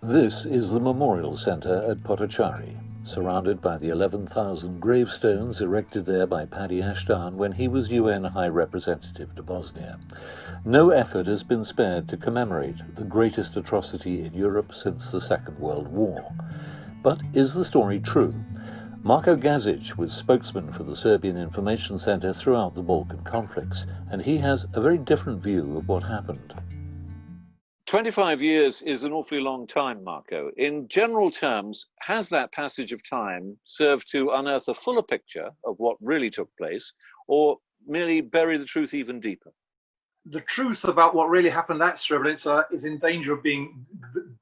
This is the memorial centre at Potocari, surrounded by the 11,000 gravestones erected there by Paddy Ashdown when he was UN High Representative to Bosnia. No effort has been spared to commemorate the greatest atrocity in Europe since the Second World War. But is the story true? Marko Gasic was spokesman for the Serbian Information Centre throughout the Balkan conflicts, and he has a very different view of what happened. 25 years is an awfully long time, Marko. In general terms, has that passage of time served to unearth a fuller picture of what really took place, or merely bury the truth even deeper? The truth about what really happened at Srebrenica is in danger of being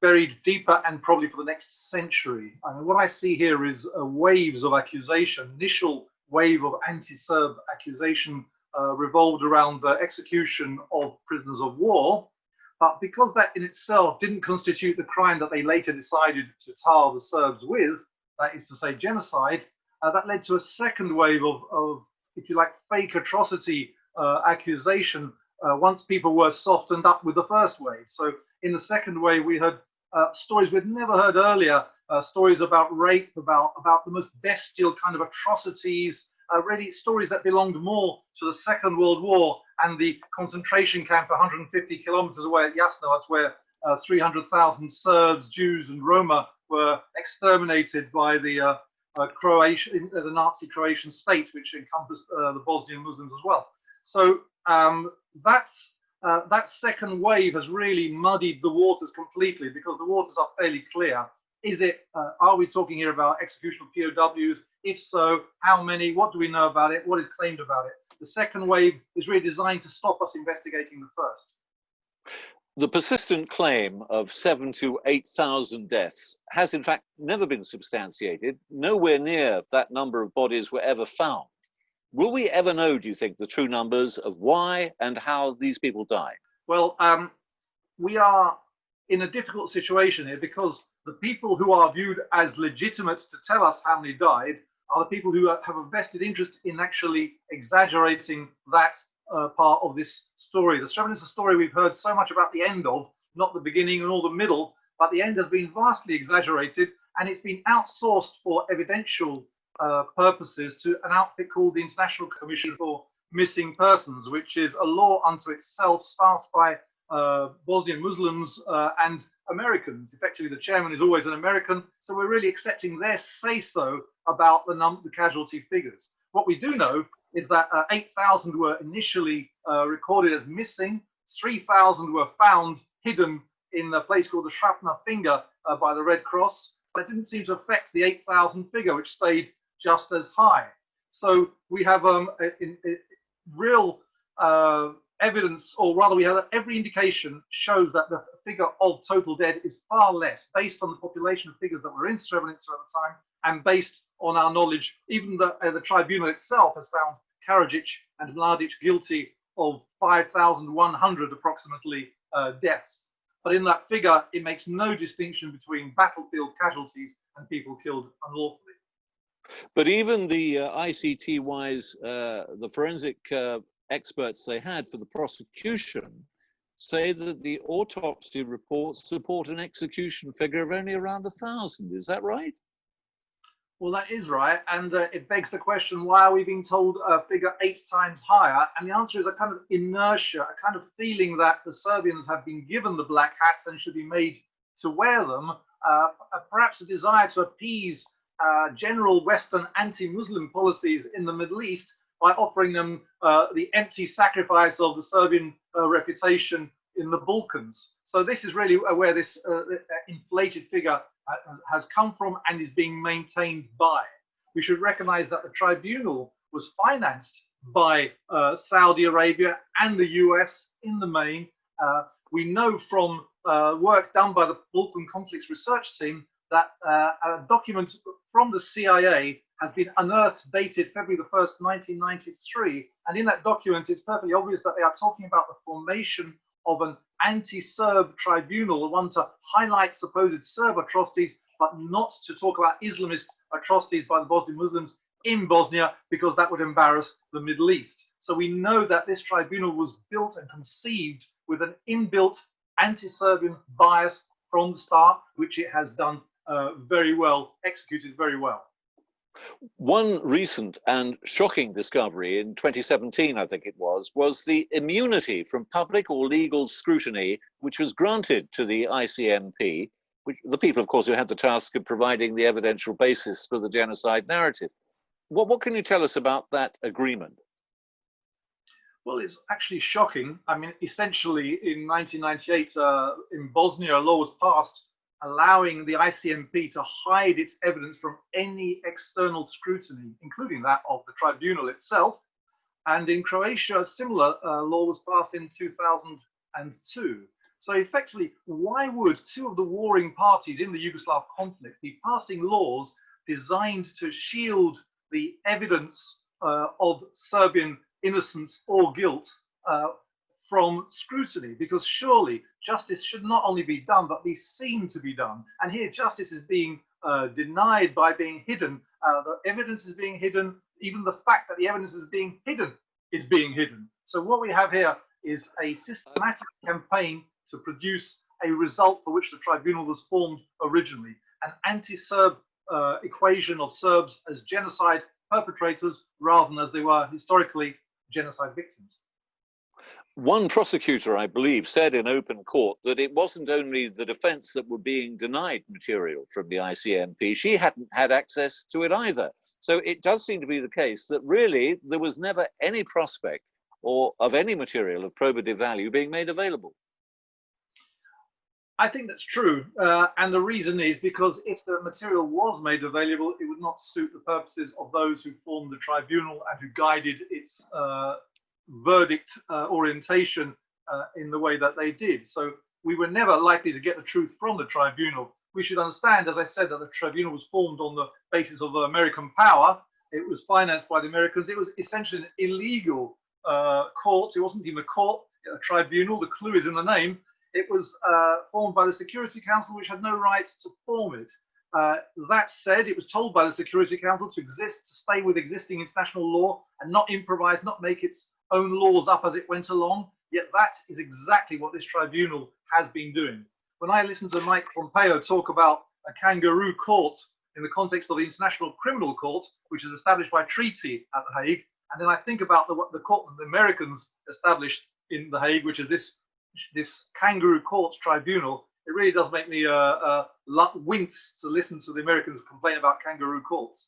buried deeper and probably for the next century. I mean, what I see here is waves of accusation. Initial wave of anti-Serb accusation revolved around the execution of prisoners of war. But because that in itself didn't constitute the crime that they later decided to tar the Serbs with, that is to say genocide, that led to a second wave of, if you like, fake atrocity accusation once people were softened up with the first wave. So in the second wave, we heard stories we'd never heard earlier, stories about rape, about the most bestial kind of atrocities, really stories that belonged more to the Second World War and the concentration camp 150 kilometers away at Jasenovac, where 300,000 Serbs, Jews, and Roma were exterminated by the the Nazi Croatian state, which encompassed the Bosnian Muslims as well. So that second wave has really muddied the waters completely, because the waters are fairly clear. Are we talking here about execution of POWs? If so, how many? What do we know about it? What is claimed about it? The second wave is really designed to stop us investigating the first. The persistent claim of 7,000 to 8,000 deaths has in fact never been substantiated. Nowhere near that number of bodies were ever found. Will we ever know, do you think, the true numbers of why and how these people died? Well, we are in a difficult situation here, because the people who are viewed as legitimate to tell us how many died are the people who have a vested interest in actually exaggerating that part of this story. The Srebrenica story we've heard so much about the end of, not the beginning and all the middle, but the end has been vastly exaggerated, and it's been outsourced for evidential purposes to an outfit called the International Commission for Missing Persons, which is a law unto itself, staffed by Bosnian Muslims and Americans. Effectively, the chairman is always an American, so we're really accepting their say-so about the casualty figures. What we do know is that 8,000 were initially recorded as missing, 3,000 were found hidden in a place called the Shrapnel Finger by the Red Cross. That didn't seem to affect the 8,000 figure, which stayed just as high. So we have real evidence, or rather we have every indication shows that the figure of total dead is far less, based on the population of figures that were in Srebrenica at the time, and based on our knowledge. Even the tribunal itself has found Karadzic and Mladic guilty of 5,100 approximately deaths. But in that figure, it makes no distinction between battlefield casualties and people killed unlawfully. But even the ICTYs, the forensic experts they had for the prosecution, say that the autopsy reports support an execution figure of only around 1,000. Is that right? Well, that is right. And it begs the question, why are we being told a figure 8 times higher? And the answer is a kind of inertia, a kind of feeling that the Serbians have been given the black hats and should be made to wear them, perhaps a desire to appease general Western anti-Muslim policies in the Middle East by offering them the empty sacrifice of the Serbian reputation in the Balkans. So this is really where this inflated figure has come from and is being maintained by. We should recognize that the tribunal was financed by Saudi Arabia and the US in the main. We know from work done by the Balkan Conflicts Research Team that a document from the CIA has been unearthed, dated February the 1st, 1993. And in that document, it's perfectly obvious that they are talking about the formation of an anti-Serb tribunal, one to highlight supposed Serb atrocities, but not to talk about Islamist atrocities by the Bosnian Muslims in Bosnia, because that would embarrass the Middle East. So we know that this tribunal was built and conceived with an inbuilt anti-Serbian bias from the start, which it has done very well, executed very well. One recent and shocking discovery in 2017, I think it was the immunity from public or legal scrutiny, which was granted to the ICMP, which the people, of course, who had the task of providing the evidential basis for the genocide narrative. What can you tell us about that agreement? Well, it's actually shocking. I mean, essentially, in 1998, in Bosnia, a law was passed allowing the ICMP to hide its evidence from any external scrutiny, including that of the tribunal itself. And in Croatia, a similar law was passed in 2002. So effectively, why would two of the warring parties in the Yugoslav conflict be passing laws designed to shield the evidence of Serbian innocence or guilt from scrutiny? Because surely justice should not only be done, but be seen to be done. And here justice is being denied by being hidden. The evidence is being hidden. Even the fact that the evidence is being hidden is being hidden. So what we have here is a systematic campaign to produce a result for which the tribunal was formed originally, an anti-Serb equation of Serbs as genocide perpetrators rather than as they were historically genocide victims. One prosecutor, I believe, said in open court that it wasn't only the defense that were being denied material from the ICMP, she hadn't had access to it either. So it does seem to be the case that really there was never any prospect or of any material of probative value being made available. I think that's true. And the reason is because if the material was made available, it would not suit the purposes of those who formed the tribunal and who guided its verdict orientation in the way that they did. So we were never likely to get the truth from the tribunal. We should understand, as I said, that the tribunal was formed on the basis of American power. It was financed by the Americans. It was essentially an illegal court. It wasn't even a court, a tribunal. The clue is in the name. It was formed by the Security Council, which had no right to form it. That said, it was told by the Security Council to stay with existing international law and not improvise, not make its own laws up as it went along. Yet that is exactly what this tribunal has been doing. When I listen to Mike Pompeo talk about a kangaroo court in the context of the International Criminal Court, which is established by treaty at The Hague, and then I think about the court that the Americans established in The Hague, which is this kangaroo court tribunal, it really does make me wince to listen to the Americans complain about kangaroo courts.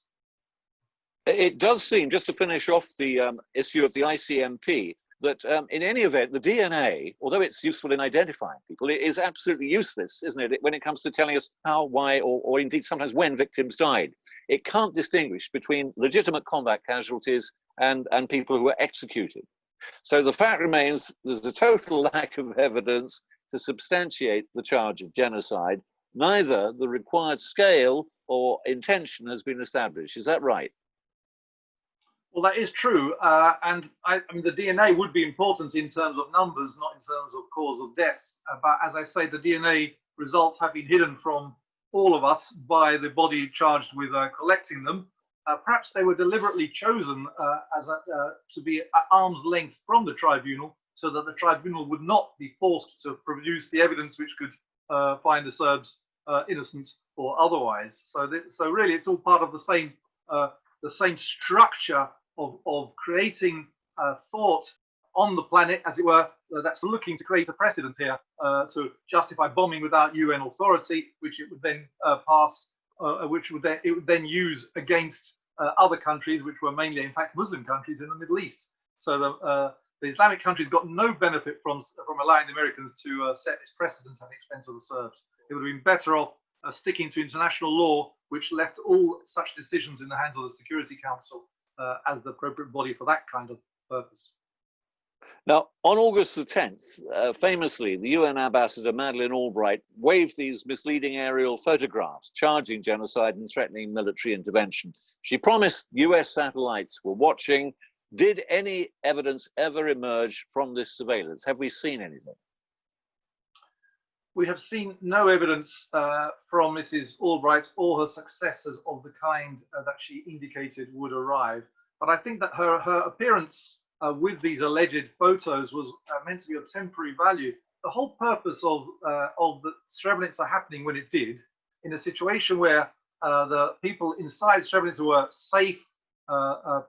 It does seem, just to finish off the issue of the ICMP, that in any event, the DNA, although it's useful in identifying people, it is absolutely useless, isn't it, when it comes to telling us how, why, or indeed sometimes when victims died. It can't distinguish between legitimate combat casualties and people who were executed. So the fact remains there's a total lack of evidence to substantiate the charge of genocide. Neither the required scale or intention has been established. Is that right? Well, that is true. And I mean, the DNA would be important in terms of numbers, not in terms of cause of death. But as I say, the DNA results have been hidden from all of us by the body charged with collecting them. Perhaps they were deliberately chosen to be at arm's length from the tribunal so that the tribunal would not be forced to produce the evidence which could find the Serbs innocent or otherwise. So really, it's all part of the same structure of creating thought on the planet, as it were, that's looking to create a precedent here to justify bombing without UN authority, which it would then it would then use against other countries, which were mainly, in fact, Muslim countries in the Middle East. So the Islamic countries got no benefit from allowing the Americans to set this precedent at the expense of the Serbs. It would have been better off sticking to international law, which left all such decisions in the hands of the Security Council as the appropriate body for that kind of purpose. Now, on August the 10th, famously, the UN ambassador Madeleine Albright waved these misleading aerial photographs charging genocide and threatening military intervention. She promised US satellites were watching. Did any evidence ever emerge from this surveillance? Have we seen anything? We have seen no evidence from Mrs. Albright or her successors of the kind that she indicated would arrive. But I think that her appearance with these alleged photos was meant to be of temporary value. the whole purpose of the Srebrenica happening when it did, in a situation where the people inside Srebrenica were safe,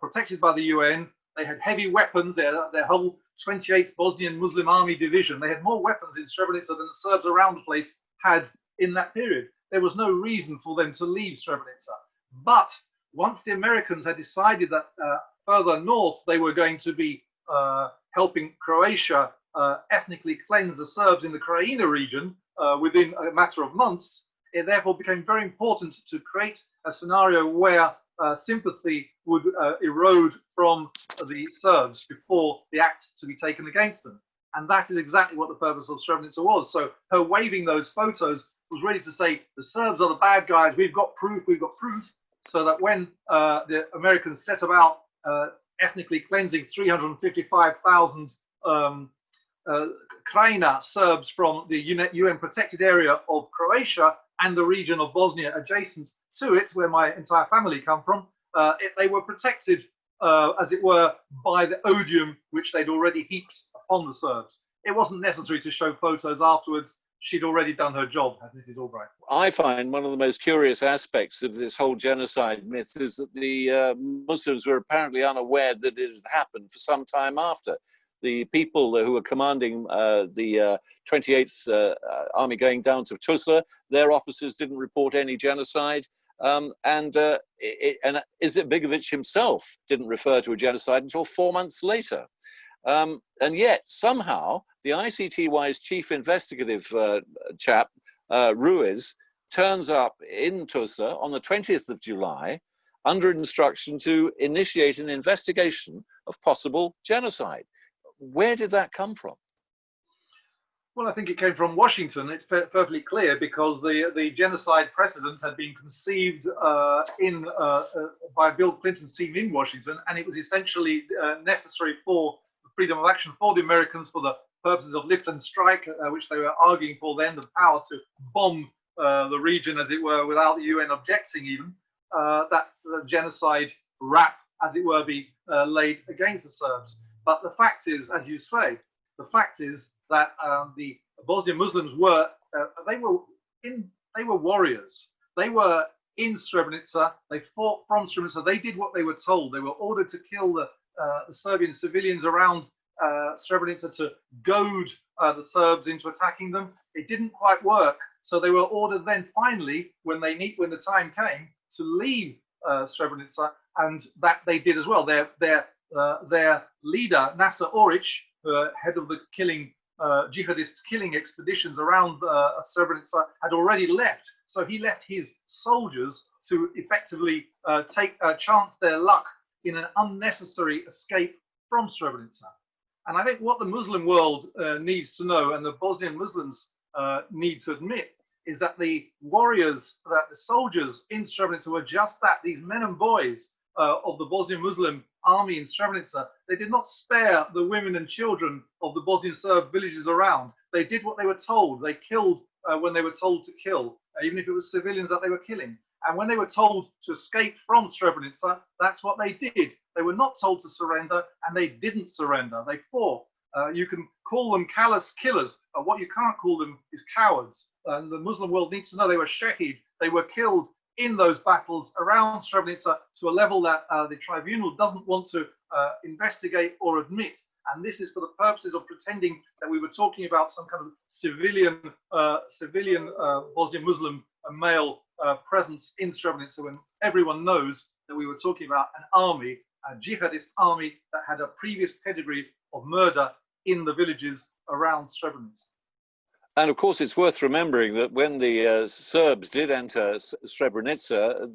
protected by the UN. They had heavy weapons. Their whole 28th Bosnian Muslim Army Division, they had more weapons in Srebrenica than the Serbs around the place had in that period. There was no reason for them to leave Srebrenica. But once the Americans had decided that further north they were going to be helping Croatia ethnically cleanse the Serbs in the Krajina region within a matter of months, it therefore became very important to create a scenario where sympathy would erode from the Serbs before the act to be taken against them. And that is exactly what the purpose of Srebrenica was. So her waving those photos was really to say, the Serbs are the bad guys, we've got proof, so that when the Americans set about ethnically cleansing 355,000 Krajina Serbs from the UN protected area of Croatia and the region of Bosnia adjacent to it, where my entire family come from, they were protected, as it were, by the odium which they'd already heaped upon the Serbs. It wasn't necessary to show photos afterwards. She'd already done her job, as Mrs. Albright. I find one of the most curious aspects of this whole genocide myth is that the Muslims were apparently unaware that it had happened for some time after. The people who were commanding the 28th Army going down to Tuzla, their officers didn't report any genocide. And Izetbegovic himself didn't refer to a genocide until 4 months later. And yet, somehow, the ICTY's chief investigative chap, Ruiz, turns up in Tuzla on the 20th of July under instruction to initiate an investigation of possible genocide. Where did that come from? Well, I think it came from Washington. It's perfectly clear because the genocide precedent had been conceived by Bill Clinton's team in Washington, and it was essentially necessary for the freedom of action for the Americans for the purposes of lift and strike, which they were arguing for then, the power to bomb the region, as it were, without the UN objecting even, that the genocide rap, as it were, be laid against the Serbs. But the fact is, as you say, the fact is that the Bosnian Muslims were warriors. They were in Srebrenica. They fought from Srebrenica. They did what they were told. They were ordered to kill the Serbian civilians around Srebrenica to goad the Serbs into attacking them. It didn't quite work. So they were ordered then finally, when the time came, to leave Srebrenica, and that they did as well. Their leader, Nasser Oric, head of the jihadist killing expeditions around Srebrenica, had already left. So he left his soldiers to effectively chance their luck in an unnecessary escape from Srebrenica. And I think what the Muslim world needs to know, and the Bosnian Muslims need to admit, is that the warriors, that the soldiers in Srebrenica were just that, these men and boys of the Bosnian Muslim army in Srebrenica. They did not spare the women and children of the Bosnian Serb villages around. They did what they were told. They killed when they were told to kill, even if it was civilians that they were killing. And when they were told to escape from Srebrenica, that's what they did. They were not told to surrender, and they didn't surrender. They fought. You can call them callous killers, but what you can't call them is cowards. And the Muslim world needs to know they were shaheed. They were killed in those battles around Srebrenica to a level that the tribunal doesn't want to investigate or admit. And this is for the purposes of pretending that we were talking about some kind of civilian Bosnian Muslim male presence in Srebrenica, when everyone knows that we were talking about an army, a jihadist army that had a previous pedigree of murder in the villages around Srebrenica. And of course, it's worth remembering that when the Serbs did enter Srebrenica,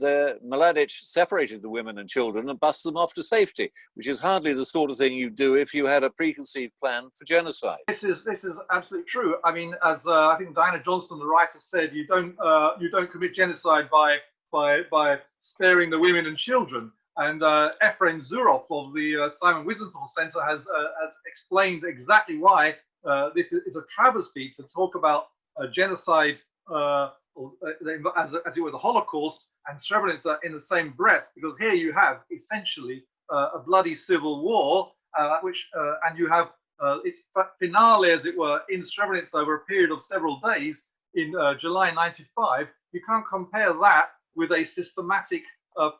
Mladic separated the women and children and bussed them off to safety, which is hardly the sort of thing you do if you had a preconceived plan for genocide. This is absolutely true. I mean, as I think Diana Johnston, the writer, said, you don't commit genocide by sparing the women and children. And Efrem Zurov of the Simon Wiesenthal Center has explained exactly why this is a travesty to talk about genocide as it were the Holocaust and Srebrenica in the same breath, because here you have essentially a bloody civil war, and you have its finale, as it were, in Srebrenica over a period of several days in July 95, you can't compare that with a systematic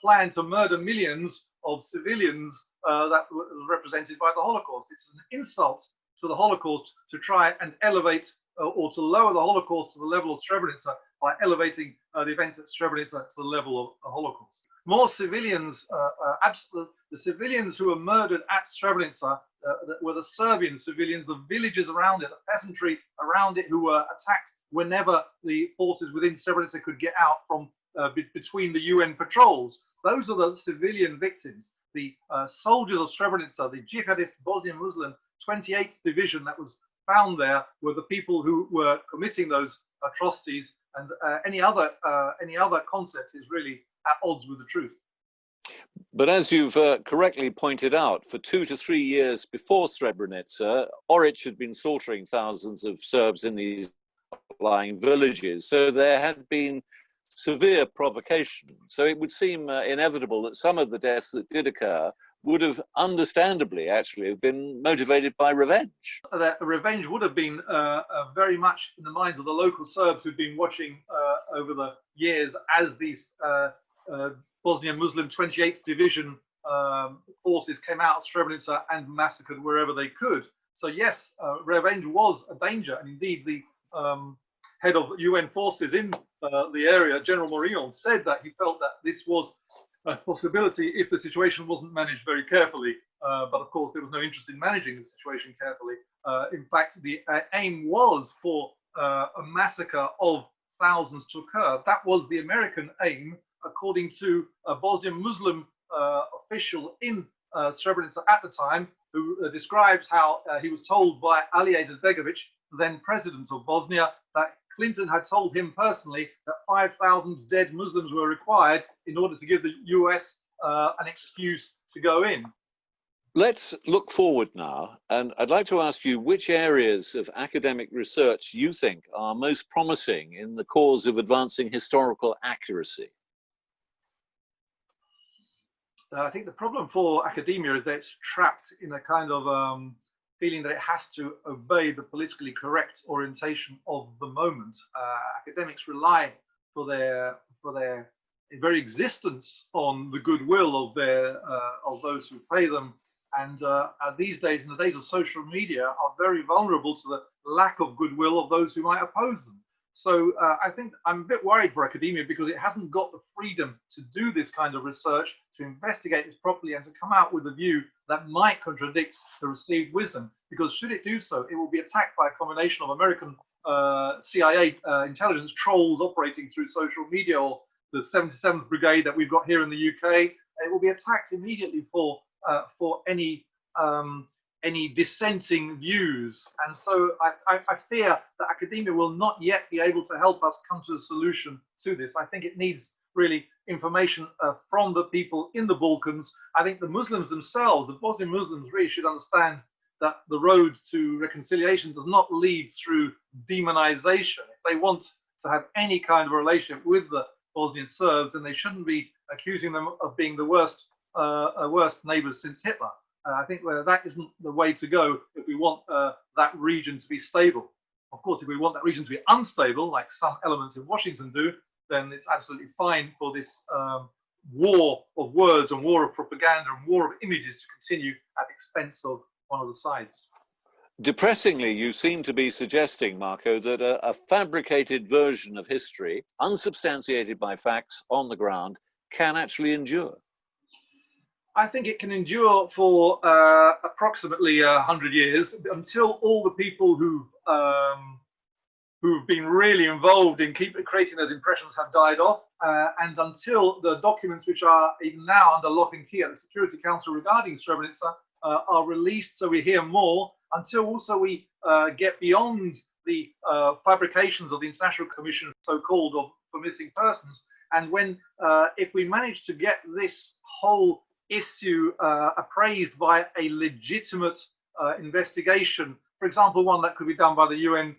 plan to murder millions of civilians that was represented by the Holocaust. It's an insult to the Holocaust to try and elevate or to lower the Holocaust to the level of Srebrenica by elevating the events at Srebrenica to the level of the Holocaust. More civilians, the civilians who were murdered at Srebrenica were the Serbian civilians, the villages around it, the peasantry around it who were attacked whenever the forces within Srebrenica could get out from between the UN patrols. Those are the civilian victims. The soldiers of Srebrenica, the jihadist Bosnian Muslim 28th Division that was found there, were the people who were committing those atrocities, and any other concept is really at odds with the truth. But as you've correctly pointed out, for 2 to 3 years before Srebrenica, Oric had been slaughtering thousands of Serbs in these lying villages. So there had been severe provocation. So it would seem inevitable that some of the deaths that did occur would have understandably actually have been motivated by revenge. That revenge would have been very much in the minds of the local Serbs who'd been watching over the years as these Bosnian Muslim 28th Division forces came out of Srebrenica and massacred wherever they could. So yes, revenge was a danger, and indeed the head of UN forces in the area, General Morillon, said that he felt that this was a possibility if the situation wasn't managed very carefully. But of course, there was no interest in managing the situation carefully. In fact, the aim was for a massacre of thousands to occur. That was the American aim, according to a Bosnian Muslim official in Srebrenica at the time, who describes how he was told by Ali Izetbegovic, then president of Bosnia, that Clinton had told him personally that 5,000 dead Muslims were required in order to give the US an excuse to go in. Let's look forward now, and I'd like to ask you which areas of academic research you think are most promising in the cause of advancing historical accuracy. I think the problem for academia is that it's trapped in a kind of feeling that it has to obey the politically correct orientation of the moment. Academics rely for their very existence on the goodwill of those who pay them, and these days, in the days of social media, are very vulnerable to the lack of goodwill of those who might oppose them. So I think I'm a bit worried for academia because it hasn't got the freedom to do this kind of research, to investigate this properly, and to come out with a view that might contradict the received wisdom. Because should it do so, it will be attacked by a combination of American CIA intelligence trolls operating through social media, or the 77th Brigade that we've got here in the UK. It will be attacked immediately for any dissenting views. And so I fear that academia will not yet be able to help us come to a solution to this. I think it needs really information from the people in the Balkans. I think the Muslims themselves, the Bosnian Muslims, really should understand that the road to reconciliation does not lead through demonization. If they want to have any kind of relationship with the Bosnian Serbs, then they shouldn't be accusing them of being the worst neighbors since Hitler. I think that isn't the way to go if we want that region to be stable. Of course, if we want that region to be unstable, like some elements in Washington do, then it's absolutely fine for this war of words and war of propaganda and war of images to continue at the expense of one of the sides. Depressingly, you seem to be suggesting, Marko, that a fabricated version of history, unsubstantiated by facts on the ground, can actually endure. I think it can endure for approximately 100 years until all the people who've been really involved in creating those impressions have died off, and until the documents which are even now under lock and key at the Security Council regarding Srebrenica are released, so we hear more, until also we get beyond the fabrications of the International Commission, so-called, for missing persons. And when, if we manage to get this whole issue appraised by a legitimate investigation, for example, one that could be done by the UN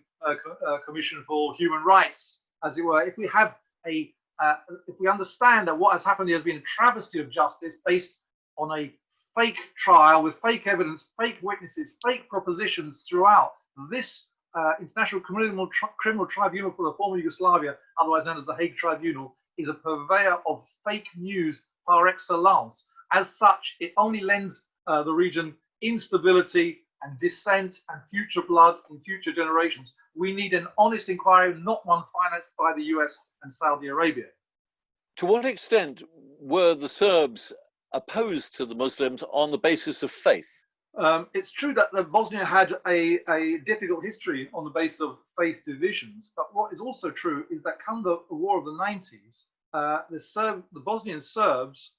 Commission for Human Rights, as it were, if we have if we understand that what has happened here has been a travesty of justice based on a fake trial with fake evidence, fake witnesses, fake propositions throughout. This International Criminal Tribunal for the former Yugoslavia, otherwise known as the Hague Tribunal, is a purveyor of fake news par excellence. As such, it only lends the region instability and dissent and future blood in future generations. We need an honest inquiry, not one financed by the US and Saudi Arabia. To what extent were the Serbs opposed to the Muslims on the basis of faith? It's true that Bosnia had a difficult history on the basis of faith divisions, but what is also true is that come the war of the 90s, the Bosnian Serbs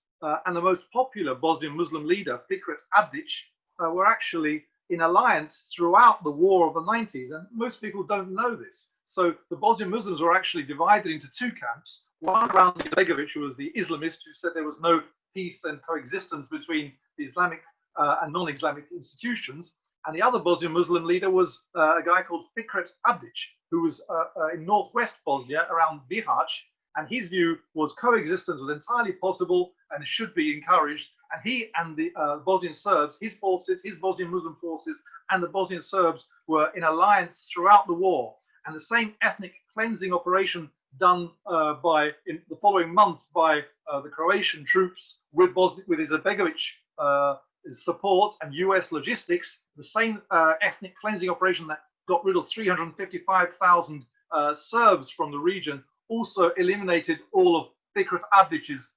and the most popular Bosnian Muslim leader, Fikret Abdic, were actually in alliance throughout the war of the 90s, and most people don't know this. So the Bosnian Muslims were actually divided into two camps. One around Izetbegovic, who was the Islamist, who said there was no peace and coexistence between the Islamic and non-Islamic institutions. And the other Bosnian Muslim leader was a guy called Fikret Abdic, who was in northwest Bosnia around Bihać. And his view was coexistence was entirely possible and should be encouraged. And he and the Bosnian Serbs, his forces, his Bosnian Muslim forces, and the Bosnian Serbs were in alliance throughout the war. And the same ethnic cleansing operation done in the following months by the Croatian troops with Izetbegovic support and US logistics, the same ethnic cleansing operation that got rid of 355,000 Serbs from the region also eliminated all of Fikret Abdic's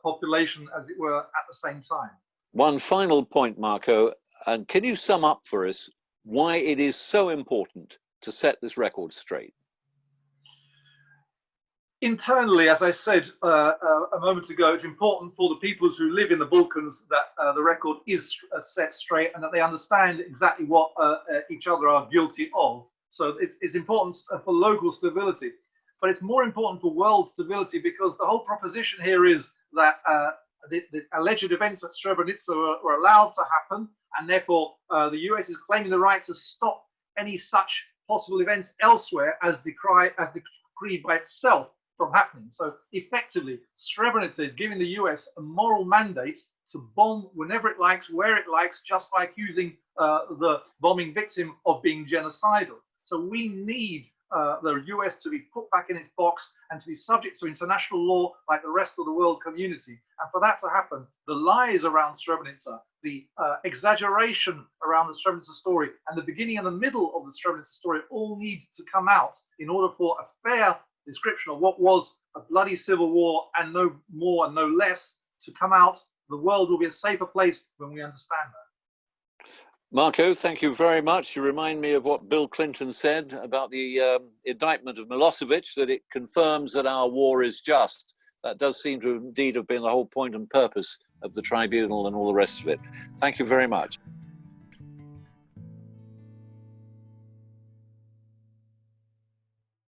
population, as it were, at the same time. One final point, Marko, and can you sum up for us why it is so important to set this record straight? Internally, as I said a moment ago, it's important for the peoples who live in the Balkans that the record is set straight and that they understand exactly what each other are guilty of. So it's important for local stability, but it's more important for world stability, because the whole proposition here is that the alleged events at Srebrenica were allowed to happen, and therefore the US is claiming the right to stop any such possible events elsewhere as decreed by itself from happening. So effectively, Srebrenica is giving the US a moral mandate to bomb whenever it likes, where it likes, just by accusing the bombing victim of being genocidal. So we need the US to be put back in its box and to be subject to international law like the rest of the world community. And for that to happen, the lies around Srebrenica, the exaggeration around the Srebrenica story, and the beginning and the middle of the Srebrenica story all need to come out in order for a fair description of what was a bloody civil war, and no more and no less, to come out. The world will be a safer place when we understand that. Marko, thank you very much. You remind me of what Bill Clinton said about the indictment of Milosevic, that it confirms that our war is just. That does seem to indeed have been the whole point and purpose of the tribunal and all the rest of it. Thank you very much.